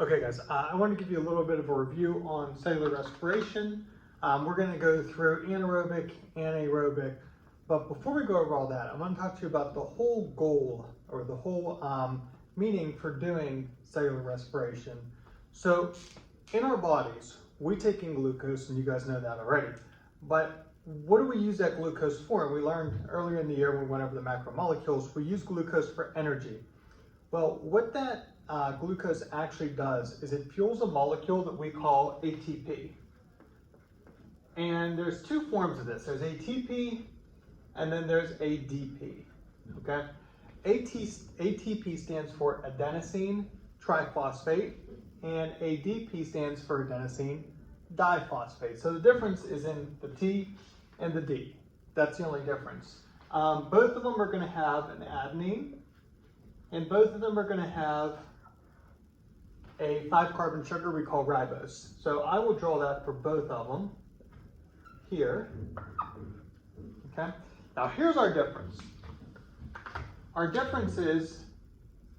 Okay guys, I want to give you a little bit of a review on cellular respiration. We're going to go through anaerobic, anaerobic, but before we go over all that, I want to talk to you about the whole goal or the whole meaning for doing cellular respiration. So in our bodies, we take in glucose, and you guys know that already, but what do we use that glucose for? And we learned earlier in the year when we went over the macromolecules, we use glucose for energy. Well, what that glucose actually does is it fuels a molecule that we call ATP. And there's two forms of this. There's ATP and then there's ADP, okay? ATP stands for adenosine triphosphate and ADP stands for adenosine diphosphate. So the difference is in the T and the D. That's the only difference. Both of them are going to have an adenine, and both of them are going to have a 5-carbon sugar we call ribose. So I will draw that for both of them here. Okay. Now here's our difference. Our difference is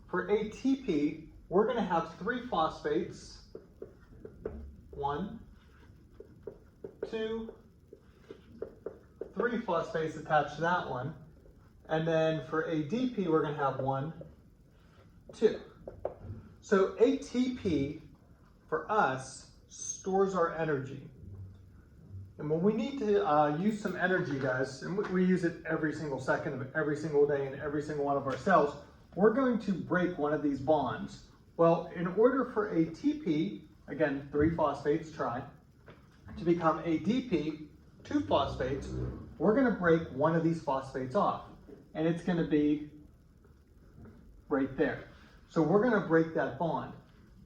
for ATP, we're going to have 3 phosphates. 1, 2, 3 phosphates attached to that one. And then for ADP, we're going to have 1, 2. So ATP for us stores our energy. And when we need to use some energy, guys, and we use it every single second of every single day in every single one of our cells, we're going to break one of these bonds. Well, in order for ATP, again, 3 phosphates, to become ADP, 2 phosphates, we're going to break one of these phosphates off. And it's going to be right there. So we're going to break that bond.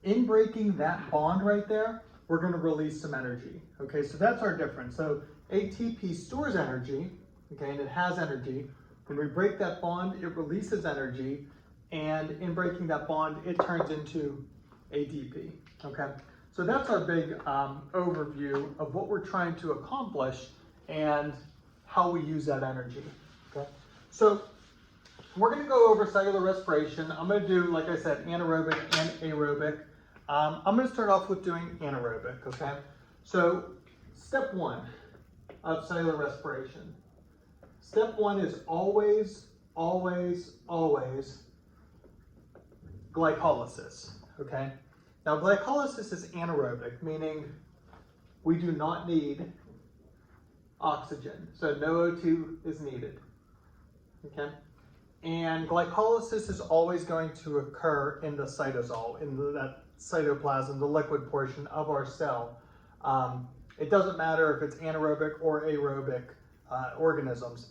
In breaking that bond right there, we're going to release some energy. Okay, so that's our difference. So ATP stores energy, okay, and it has energy. When we break that bond, it releases energy. And in breaking that bond, it turns into ADP. Okay, so that's our big overview of what we're trying to accomplish and how we use that energy. Okay, so we're going to go over cellular respiration. I'm going to do, like I said, anaerobic and aerobic. I'm going to start off with doing anaerobic, okay? So step 1 of cellular respiration. Step 1 is always, always, always glycolysis, okay? Now glycolysis is anaerobic, meaning we do not need oxygen. So no O2 is needed, okay? And glycolysis is always going to occur in the cytosol, in that cytoplasm, the liquid portion of our cell. It doesn't matter if it's anaerobic or aerobic organisms.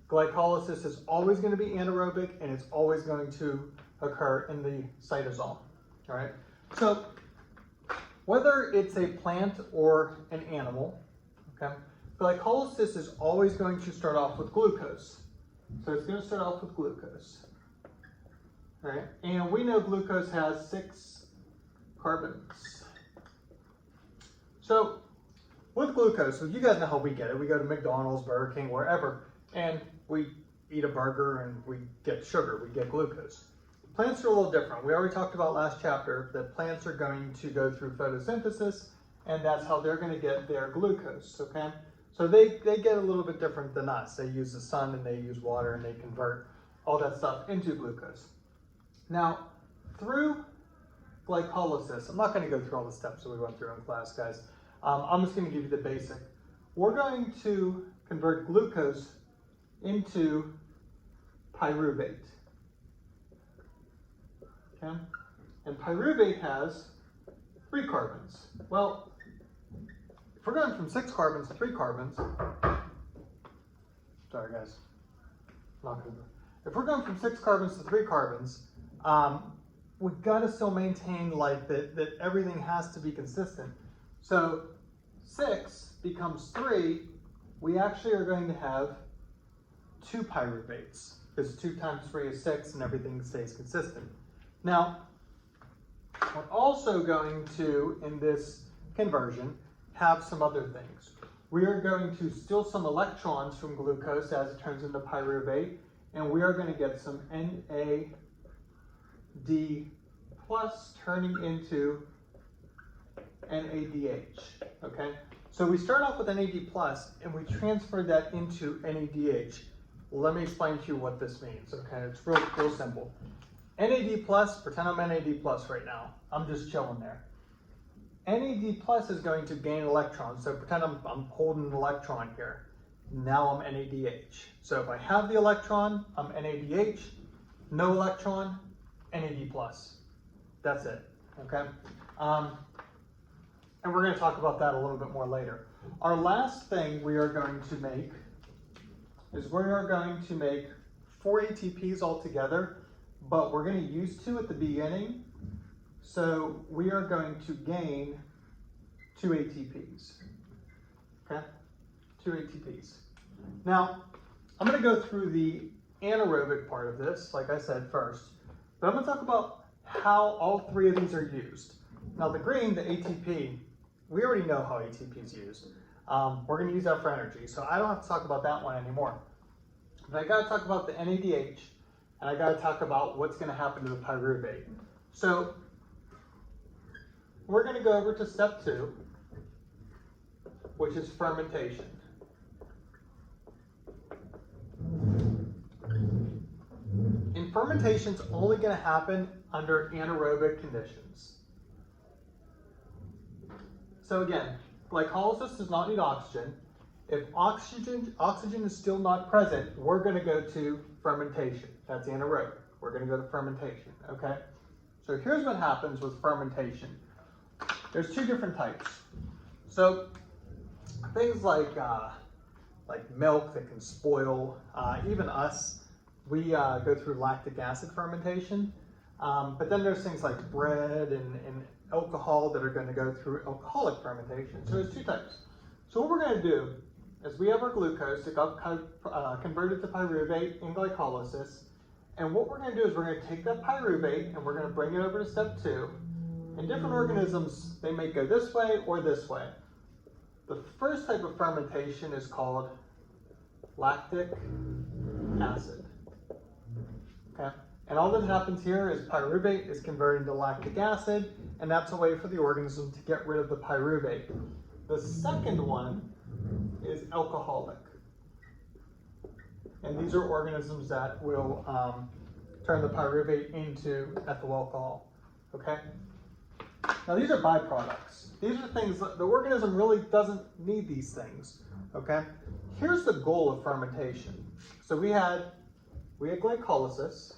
Glycolysis is always going to be anaerobic, and it's always going to occur in the cytosol. All right. So whether it's a plant or an animal, okay, glycolysis is always going to start off with glucose. So it's going to start off with glucose. All right. And we know glucose has 6 carbons. So with glucose, so you guys know how we get it. We go to McDonald's, Burger King, wherever, and we eat a burger and we get sugar, we get glucose. Plants are a little different. We already talked about last chapter that plants are going to go through photosynthesis, and that's how they're going to get their glucose, okay? So they get a little bit different than us. They use the sun and they use water and they convert all that stuff into glucose. Now, through glycolysis, I'm not going to go through all the steps that we went through in class, guys. I'm just going to give you the basic. We're going to convert glucose into pyruvate. Okay? And pyruvate has 3 carbons. Well, if we're going from 6 carbons to 3 carbons, sorry guys, if we're going from 6 carbons to 3 carbons, we've got to still maintain like that everything has to be consistent. So 6 becomes 3, we actually are going to have 2 pyruvates, because 2 times 3 is 6 and everything stays consistent. Now, we're also going to, in this conversion, have some other things. We are going to steal some electrons from glucose as it turns into pyruvate, and we are going to get some NADH plus turning into NADH, okay? So we start off with NAD plus and we transfer that into NADH. Let me explain to you what this means, okay? It's real simple. NAD plus, pretend I'm NAD plus right now. I'm just chilling there. NAD plus is going to gain electrons. So pretend I'm holding an electron here. Now I'm NADH. So if I have the electron, I'm NADH. No electron, NAD plus. That's it, okay? And we're going to talk about that a little bit more later. Our last thing we are going to make is we are going to make 4 ATPs altogether, but we're going to use 2 at the beginning. So we are going to gain 2 ATPs, okay? 2 ATPs. Now, I'm going to go through the anaerobic part of this, like I said first, but I'm going to talk about how all 3 of these are used. Now the green, the ATP, we already know how ATP is used. We're going to use that for energy, so I don't have to talk about that one anymore. But I got to talk about the NADH, and I got to talk about what's going to happen to the pyruvate. So we're going to go over to step 2, which is fermentation. And fermentation's only going to happen under anaerobic conditions. So again, glycolysis does not need oxygen. If oxygen is still not present, we're going to go to fermentation. That's anaerobic. We're going to go to fermentation, okay? So here's what happens with fermentation. There's 2 different types. So things like milk that can spoil, even us, we go through lactic acid fermentation. But then there's things like bread and alcohol that are going to go through alcoholic fermentation. So there's 2 types. So what we're going to do is we have our glucose that got converted to pyruvate in glycolysis. And what we're going to do is we're going to take that pyruvate and we're going to bring it over to step 2. And different organisms, they may go this way or this way. The first type of fermentation is called lactic acid. Okay? And all that happens here is pyruvate is converted to lactic acid, and that's a way for the organism to get rid of the pyruvate. The second one is alcoholic. And these are organisms that will turn the pyruvate into ethyl alcohol. Okay? Now these are byproducts. These are things that the organism really doesn't need these things. Okay? Here's the goal of fermentation. So we had glycolysis.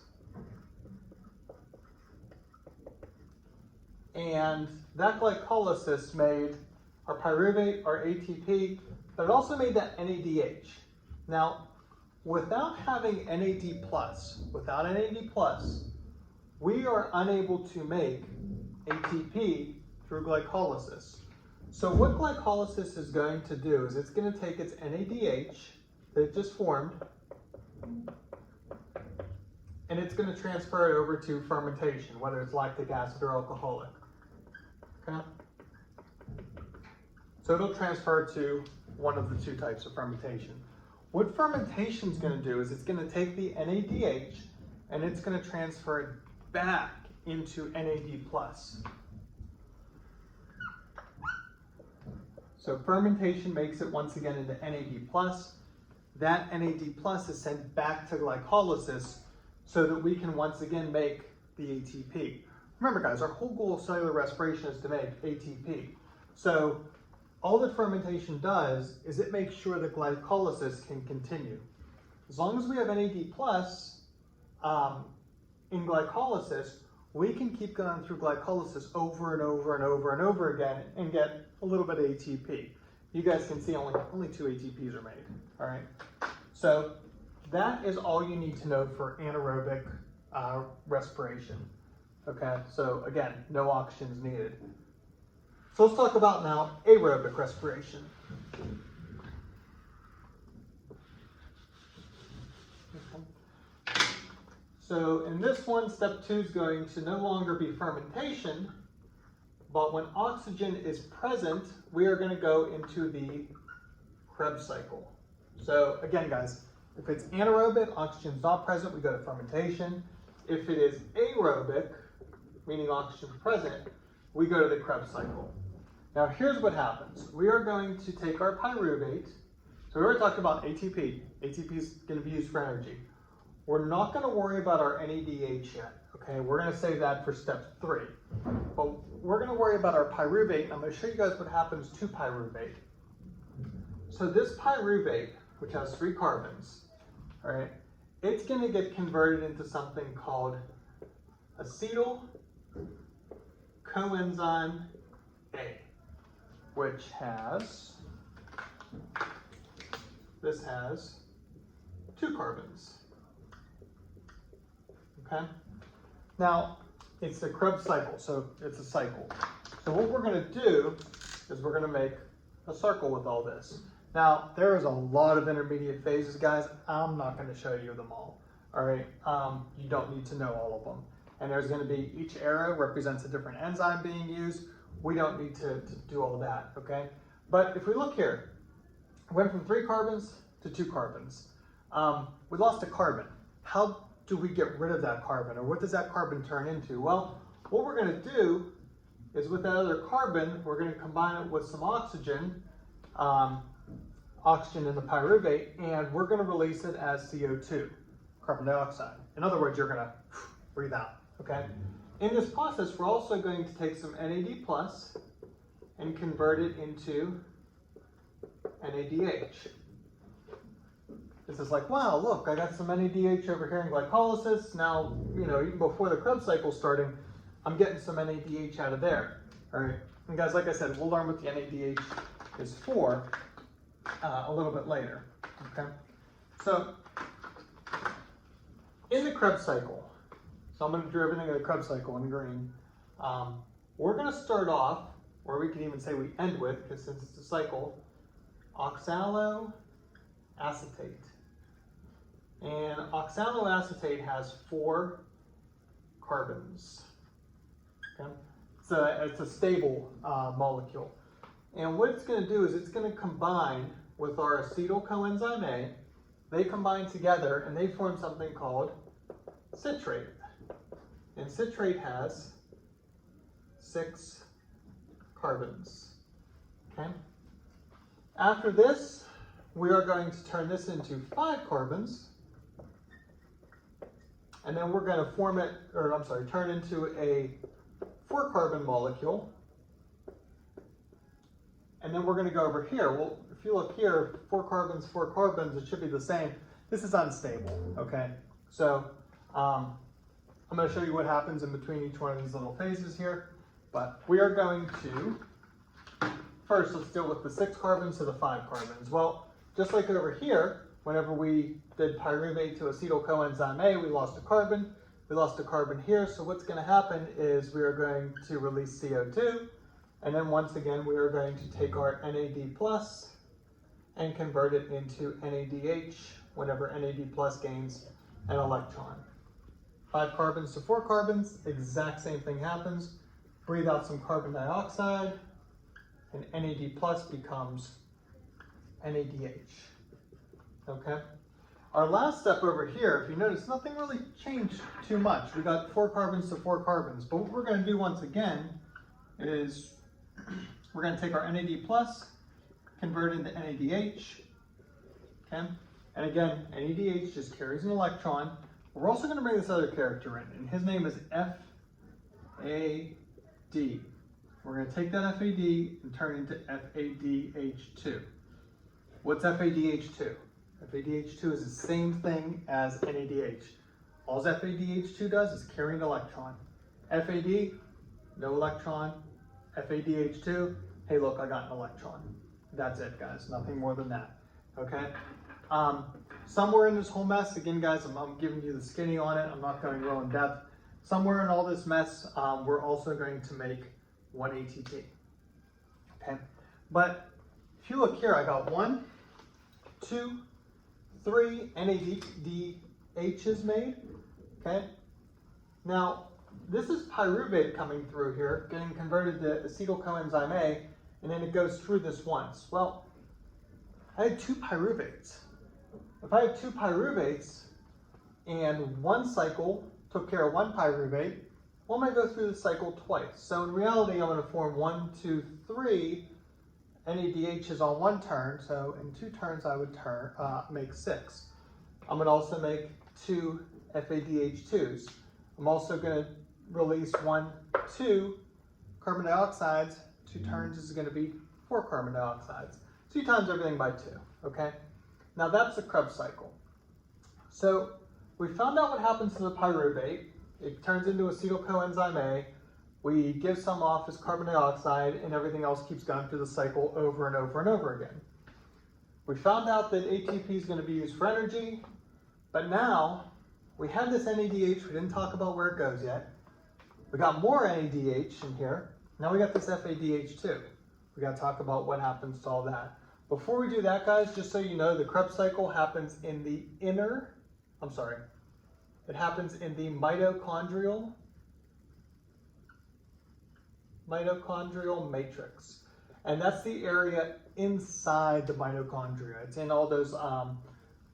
And that glycolysis made our pyruvate, our ATP, but it also made that NADH. Now, without having NAD+, we are unable to make ATP through glycolysis. So what glycolysis is going to do is it's going to take its NADH that it just formed, and it's going to transfer it over to fermentation, whether it's lactic acid or alcoholic. Okay? So it'll transfer to one of the 2 types of fermentation. What fermentation is going to do is it's going to take the NADH and it's going to transfer it back into NAD+. So fermentation makes it once again into NAD+. That NAD+ is sent back to glycolysis so that we can once again make the ATP. Remember guys, our whole goal of cellular respiration is to make ATP. So all that fermentation does is it makes sure that glycolysis can continue. As long as we have NAD+ in glycolysis, we can keep going through glycolysis over and over and over and over again and get a little bit of ATP. You guys can see only 2 ATPs are made, all right? So that is all you need to know for anaerobic respiration, okay? So again, no oxygen is needed. So let's talk about now aerobic respiration. So in this one, step 2 is going to no longer be fermentation, but when oxygen is present, we are going to go into the Krebs cycle. So again, guys, if it's anaerobic, oxygen is not present, we go to fermentation. If it is aerobic, meaning oxygen present, we go to the Krebs cycle. Now here's what happens. We are going to take our pyruvate. So we already talked about ATP. ATP is going to be used for energy. We're not going to worry about our NADH yet. Okay, we're going to save that for step 3. But we're going to worry about our pyruvate, and I'm going to show you guys what happens to pyruvate. So this pyruvate, which has 3 carbons, all right, it's going to get converted into something called acetyl coenzyme A, which has, this has 2 carbons. Okay? Now, it's the Krebs cycle, so it's a cycle. So what we're going to do is we're going to make a circle with all this. Now, there is a lot of intermediate phases, guys. I'm not going to show you them all. All right? You don't need to know all of them. And there's going to be, each arrow represents a different enzyme being used. We don't need to do all that, okay? But if we look here, we went from 3 carbons to 2 carbons. We lost a carbon. How do we get rid of that carbon, or what does that carbon turn into? Well, what we're going to do is with that other carbon, we're going to combine it with some oxygen, oxygen in the pyruvate, and we're going to release it as CO2, carbon dioxide. In other words, you're going to breathe out, okay? In this process, we're also going to take some NAD plus and convert it into NADH. This is like, wow, look, I got some NADH over here in glycolysis. Now, you know, even before the Krebs cycle starting, I'm getting some NADH out of there. All right, and guys, like I said, we'll learn what the NADH is for a little bit later. Okay, so in the Krebs cycle, so I'm going to do everything in the Krebs cycle in green. We're going to start off, or we can even say we end with, because since it's a cycle, oxaloacetate. And oxaloacetate has 4 carbons. Okay? It's a stable molecule. And what it's going to do is it's going to combine with our acetyl coenzyme A. They combine together and they form something called citrate. And citrate has 6 carbons. Okay? After this, we are going to turn this into 5 carbons. And then we're going to form it, or I'm sorry, turn into a 4 carbon molecule. And then we're going to go over here. Well, if you look here, 4 carbons, it should be the same. This is unstable, okay? So I'm going to show you what happens in between each one of these little phases here. But we are going to, first let's deal with the 6 carbons to the 5 carbons. Well, just like over here, whenever we did pyruvate to acetyl coenzyme A, we lost a carbon. We lost a carbon here, so what's going to happen is we are going to release CO2, and then once again we are going to take our NAD plus and convert it into NADH whenever NAD plus gains an electron. 5 carbons to 4 carbons, exact same thing happens. Breathe out some carbon dioxide, and NAD plus becomes NADH. Okay? Our last step over here, if you notice, nothing really changed too much. We got 4 carbons to 4 carbons. But what we're going to do once again is we're going to take our NAD plus, convert it into NADH. Okay? And again, NADH just carries an electron. We're also going to bring this other character in, and his name is FAD. We're going to take that FAD and turn it into FADH2. What's FADH2? FADH2 is the same thing as NADH. All FADH2 does is carry an electron. FAD, no electron. FADH2, hey look, I got an electron. That's it, guys, nothing more than that, okay? Somewhere in this whole mess, again guys, I'm giving you the skinny on it, I'm not going real in depth. Somewhere in all this mess, we're also going to make 1 ATP, okay? But if you look here, I got 1, 2, 3 NADHs made, okay? Now, this is pyruvate coming through here, getting converted to acetyl coenzyme A, and then it goes through this once. Well, I had 2 pyruvates. If I have 2 pyruvates, and one cycle took care of 1 pyruvate, well, I'm going to go through the cycle twice. So in reality, I'm going to form 1, 2, 3 NADHs on one turn. So in 2 turns, I would make 6. I'm going to also make 2 FADH2s. I'm also going to release 1, 2 carbon dioxides. 2 turns is going to be 4 carbon dioxides. 2 times everything by 2, okay? Now that's the Krebs cycle. So we found out what happens to the pyruvate. It turns into acetyl coenzyme A. We give some off as carbon dioxide, and everything else keeps going through the cycle over and over and over again. We found out that ATP is going to be used for energy, but now we have this NADH. We didn't talk about where it goes yet. We got more NADH in here. Now we got this FADH2. We got to talk about what happens to all that. Before we do that, guys, just so you know, the Krebs cycle happens in the it happens in the mitochondrial matrix. And that's the area inside the mitochondria. It's in all those,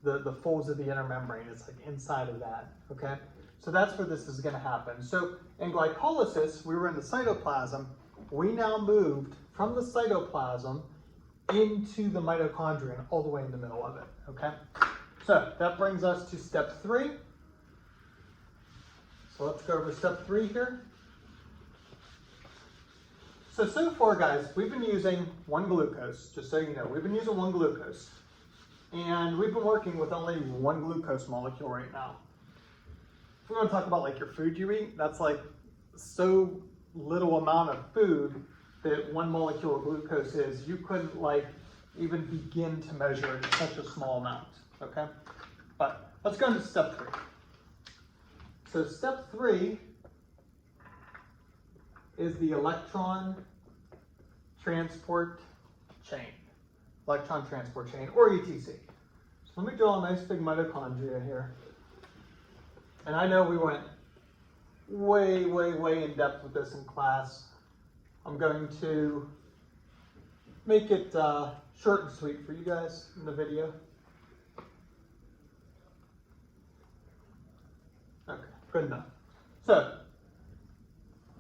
the folds of the inner membrane. It's like inside of that, okay? So that's where this is gonna happen. So in glycolysis, we were in the cytoplasm. We now moved from the cytoplasm into the mitochondria and all the way in the middle of it, okay? So that brings us to step 3. So let's go over step 3 here. So far, guys, we've been using 1 glucose, just so you know. We've been using 1 glucose. And we've been working with only 1 glucose molecule right now. If we want to talk about like your food you eat, that's like so little amount of food that 1 molecule of glucose is, you couldn't like even begin to measure it in such a small amount, okay? But let's go into step 3. So step 3 is the electron transport chain, or ETC. So let me draw a nice big mitochondria here. And I know we went way in depth with this in class. I'm going to make it short and sweet for you guys in the video. Okay, good enough. So,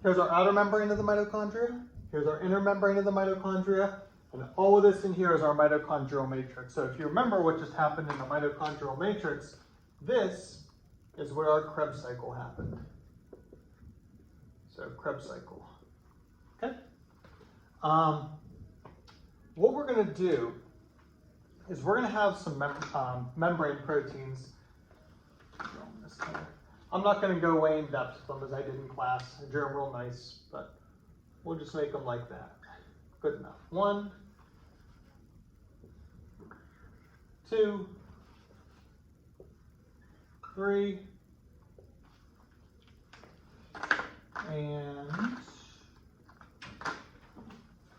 here's our outer membrane of the mitochondria. Here's our inner membrane of the mitochondria. And all of this in here is our mitochondrial matrix. So if you remember what just happened in the mitochondrial matrix, this is where our Krebs cycle happened. So Krebs cycle. Okay? What we're going to do is we're going to have some membrane proteins. I'm not going to go way in depth with them as I did in class. I drew them real nice, but we'll just make them like that. Good enough. 1, 2, 3, and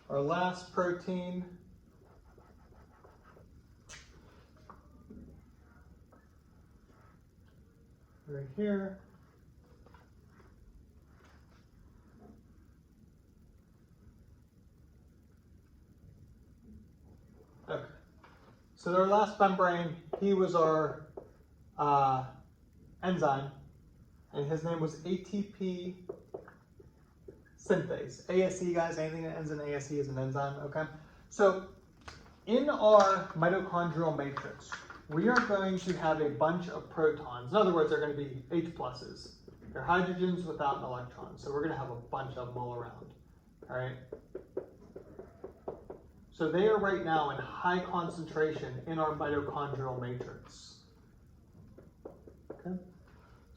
our last protein right here. Okay. So our last membrane, he was our enzyme, and his name was ATP synthase. ASE, guys, anything that ends in ASE is an enzyme, okay? So in our mitochondrial matrix, we are going to have a bunch of protons. In other words, they're going to be H pluses. They're hydrogens without an electron. So we're going to have a bunch of them all around, all right? So they are right now in high concentration in our mitochondrial matrix. Okay?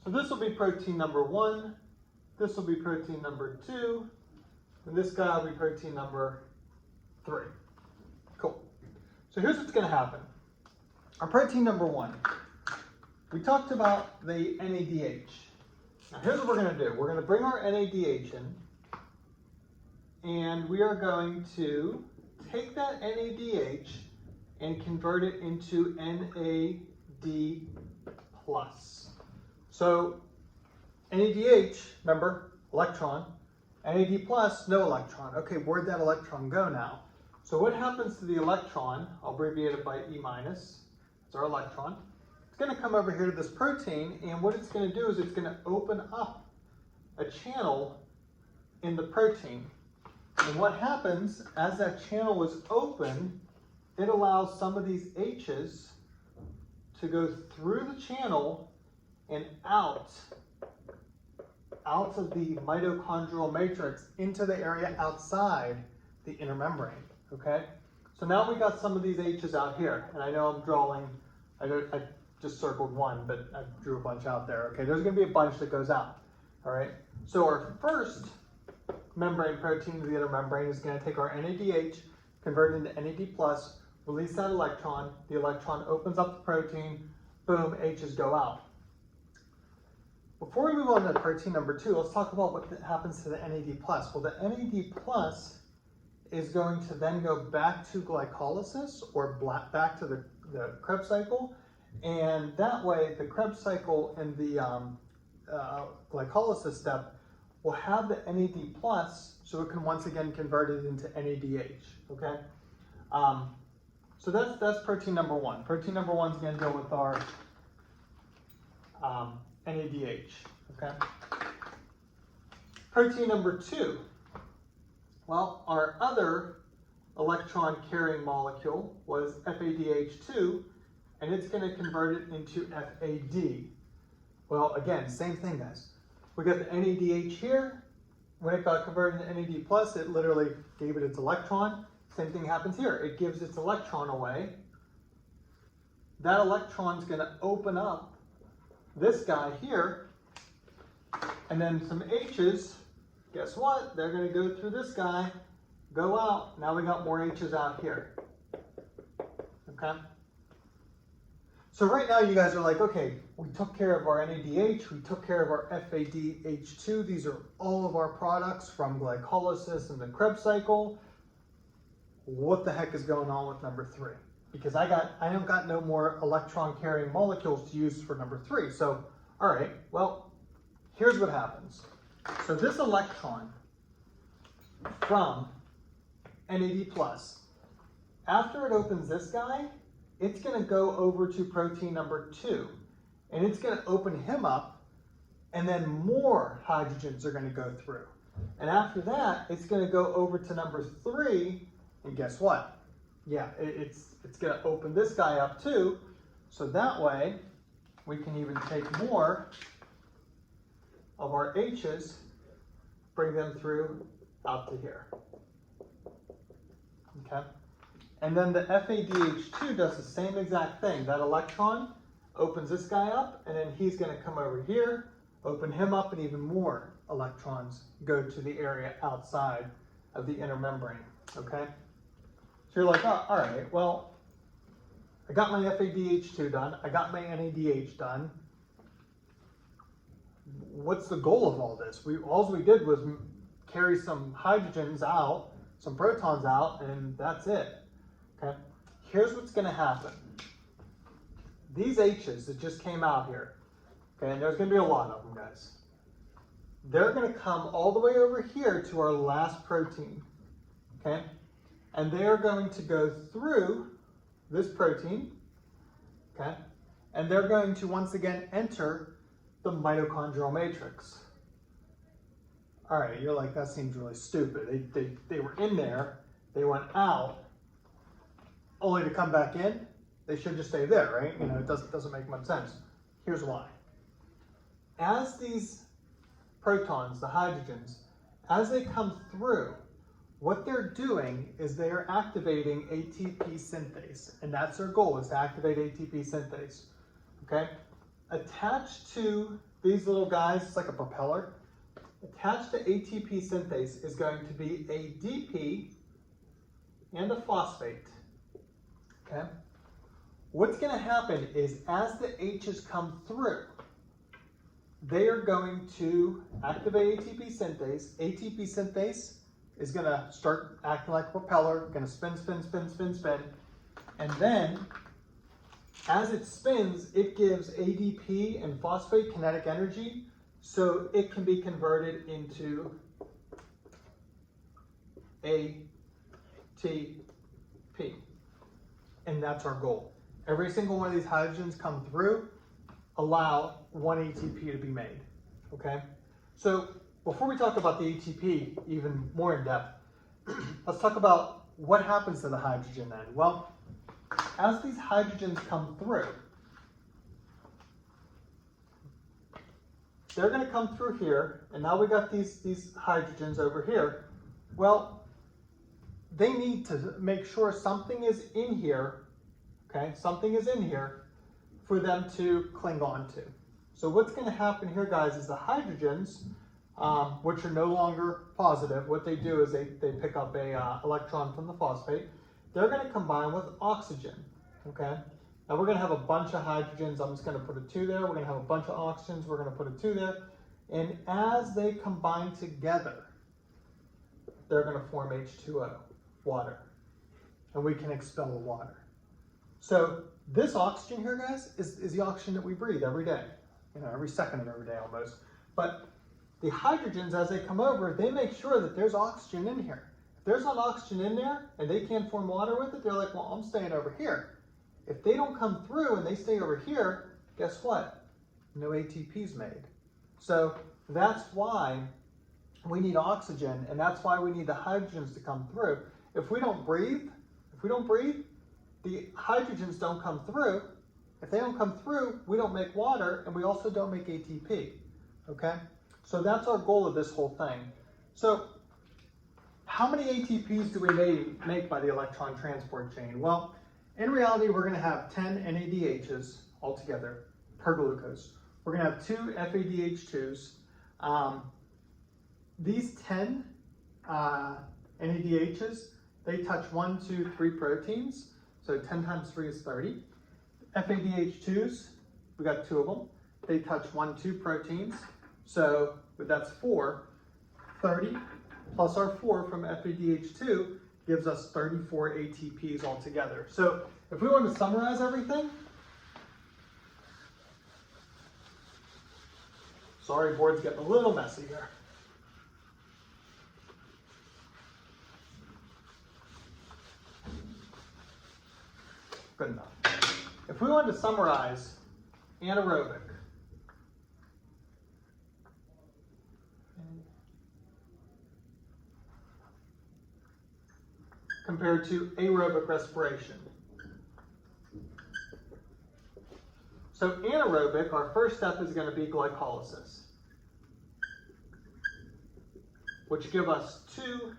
So this will be protein number 1. This will be protein number 2. And this guy will be protein number 3. Cool. So here's what's going to happen. Our protein number 1. We talked about the NADH. Now here's what we're going to do. We're going to bring our NADH in. And we are going to take that NADH and convert it into NAD+. So NADH, remember, electron. NAD+, no electron. Okay, where'd that electron go now? So what happens to the electron? I'll abbreviate it by E-. It's our electron. It's going to come over here to this protein, and what it's going to do is it's going to open up a channel in the protein. And what happens as that channel is open, it allows some of these H's to go through the channel and out of the mitochondrial matrix into the area outside the inner membrane, okay? So now we got some of these H's out here, and I know I'm drawing, I just circled one, but I drew a bunch out there, okay? There's gonna be a bunch that goes out, all right? So our first membrane protein of the inner membrane is gonna take our NADH, convert it into NAD+, release that electron, the electron opens up the protein, boom, H's go out. Before we move on to protein number 2, let's talk about what happens to the NAD+. Well, the NAD+ is going to then go back to glycolysis or back to the Krebs cycle, and that way the Krebs cycle and the glycolysis step will have the NAD+, so it can once again convert it into NADH, okay? So that's protein number 1. Protein number 1 is going to deal with our NADH, okay? Protein number 2, well, our other electron carrying molecule was FADH2, and it's going to convert it into FAD. Well, again, same thing, guys. We got the NADH here. When it got converted into NAD+, it literally gave it its electron. Same thing happens here. It gives its electron away. That electron's going to open up this guy here, and then some H's, guess what? They're going to go through this guy, go out. Now we got more H's out here. Okay? So right now you guys are like, okay, we took care of our NADH, we took care of our FADH2. These are all of our products from glycolysis and the Krebs cycle. What the heck is going on with number 3? Because I don't got no more electron carrying molecules to use for number 3. So, all right, well, here's what happens. So this electron from NAD+, after it opens this guy, it's going to go over to protein number 2, and it's going to open him up, and then more hydrogens are going to go through. And after that, it's going to go over to number 3, and guess what? Yeah, it's going to open this guy up too, so that way we can even take more of our H's, bring them through out to here. Okay? And then the FADH2 does the same exact thing. That electron opens this guy up, and then he's going to come over here, open him up, and even more electrons go to the area outside of the inner membrane. Okay? So you're like, oh, all right, well, I got my FADH2 done. I got my NADH done. What's the goal of all this? All we did was carry some hydrogens out, some protons out, and that's it. Okay? Here's what's going to happen. These H's that just came out here, okay, and there's going to be a lot of them, guys. They're going to come all the way over here to our last protein, okay? And they're going to go through this protein, okay? And they're going to once again enter the mitochondrial matrix. All right, you're like, that seems really stupid. They were in there, they went out, only to come back in. They should just stay there, right? You know, it doesn't make much sense. Here's why. As these protons, the hydrogens, as they come through, what they're doing is they are activating ATP synthase, and that's their goal, is to activate ATP synthase, okay? Attached to these little guys, it's like a propeller, attached to ATP synthase is going to be a DP and a phosphate, okay? What's going to happen is as the H's come through, they are going to activate ATP synthase. ATP synthase is going to start acting like a propeller, going to spin, spin, spin, spin, spin. And then, as it spins, it gives ADP and phosphate kinetic energy, so it can be converted into ATP. And that's our goal. Every single one of these hydrogens come through, allow one ATP to be made, okay? So before we talk about the ATP even more in depth, let's talk about what happens to the hydrogen then. Well, as these hydrogens come through, they're going to come through here, and now we got these hydrogens over here. Well, they need to make sure something is in here, okay? Something is in here for them to cling on to. So what's going to happen here, guys, is the hydrogens, which are no longer positive, what they do is they pick up a electron from the phosphate. They're going to combine with oxygen, okay? Now we're going to have a bunch of hydrogens. I'm just going to put a 2 there. We're going to have a bunch of oxygens. We're going to put a 2 there. And as they combine together, they're going to form H2O, water. And we can expel the water. So this oxygen here, guys, is the oxygen that we breathe every day. You know, every second of every day almost. But the hydrogens, as they come over, they make sure that there's oxygen in here. If there's not oxygen in there and they can't form water with it, they're like, well, I'm staying over here. If they don't come through and they stay over here, guess what? No ATP's made. So that's why we need oxygen, and that's why we need the hydrogens to come through. If we don't breathe, the hydrogens don't come through. If they don't come through, we don't make water, and we also don't make ATP, okay? So that's our goal of this whole thing. So how many ATPs do we make by the electron transport chain? Well, in reality, we're going to have 10 NADHs altogether per glucose. We're going to have 2 FADH2s. These 10 NADHs, they touch 1, 2, 3 proteins. So 10 times 3 is 30. FADH2s, we got 2 of them. They touch 1, 2 proteins. So that's 4. 30 plus our 4 from FADH2 gives us 34 ATPs altogether. So if we want to summarize everything, sorry, board's getting a little messy here. Good enough. If we wanted to summarize anaerobic, compared to aerobic respiration. So anaerobic, our first step is going to be glycolysis, which give us 2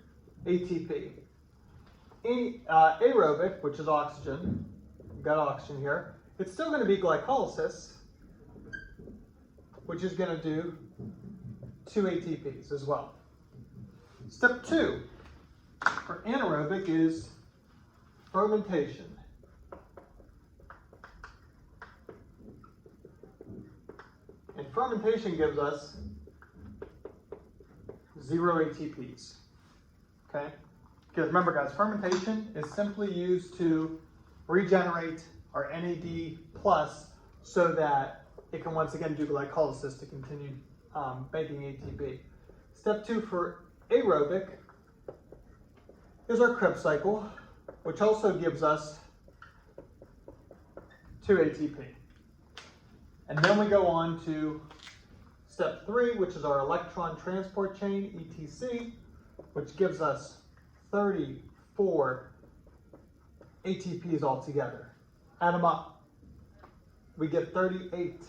ATP. Aerobic, which is oxygen, we've got oxygen here, it's still going to be glycolysis, which is going to do 2 ATPs as well. Step 2 for anaerobic is fermentation. And fermentation gives us 0 ATPs, okay? Because remember, guys, fermentation is simply used to regenerate our NAD plus so that it can once again do glycolysis to continue making ATP. Step 2 for aerobic is our Krebs cycle, which also gives us 2 ATP. And then we go on to step 3, which is our electron transport chain, ETC, which gives us 34 ATPs altogether. Add them up. We get 38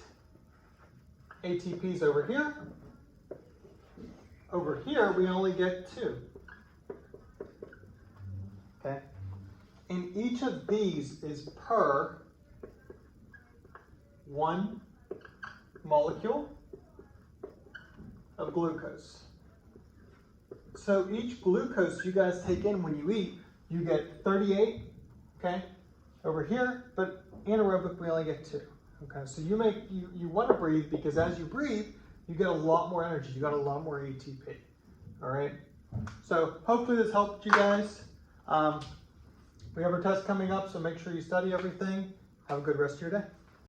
ATPs over here. Over here, we only get 2. Okay? And each of these is per 1 molecule of glucose. So each glucose you guys take in when you eat, you get 38, okay, over here, but anaerobic we only get 2. Okay, so you want to breathe because as you breathe, you get a lot more energy, you got a lot more ATP. All right. So hopefully this helped you guys. We have our test coming up, so make sure you study everything. Have a good rest of your day.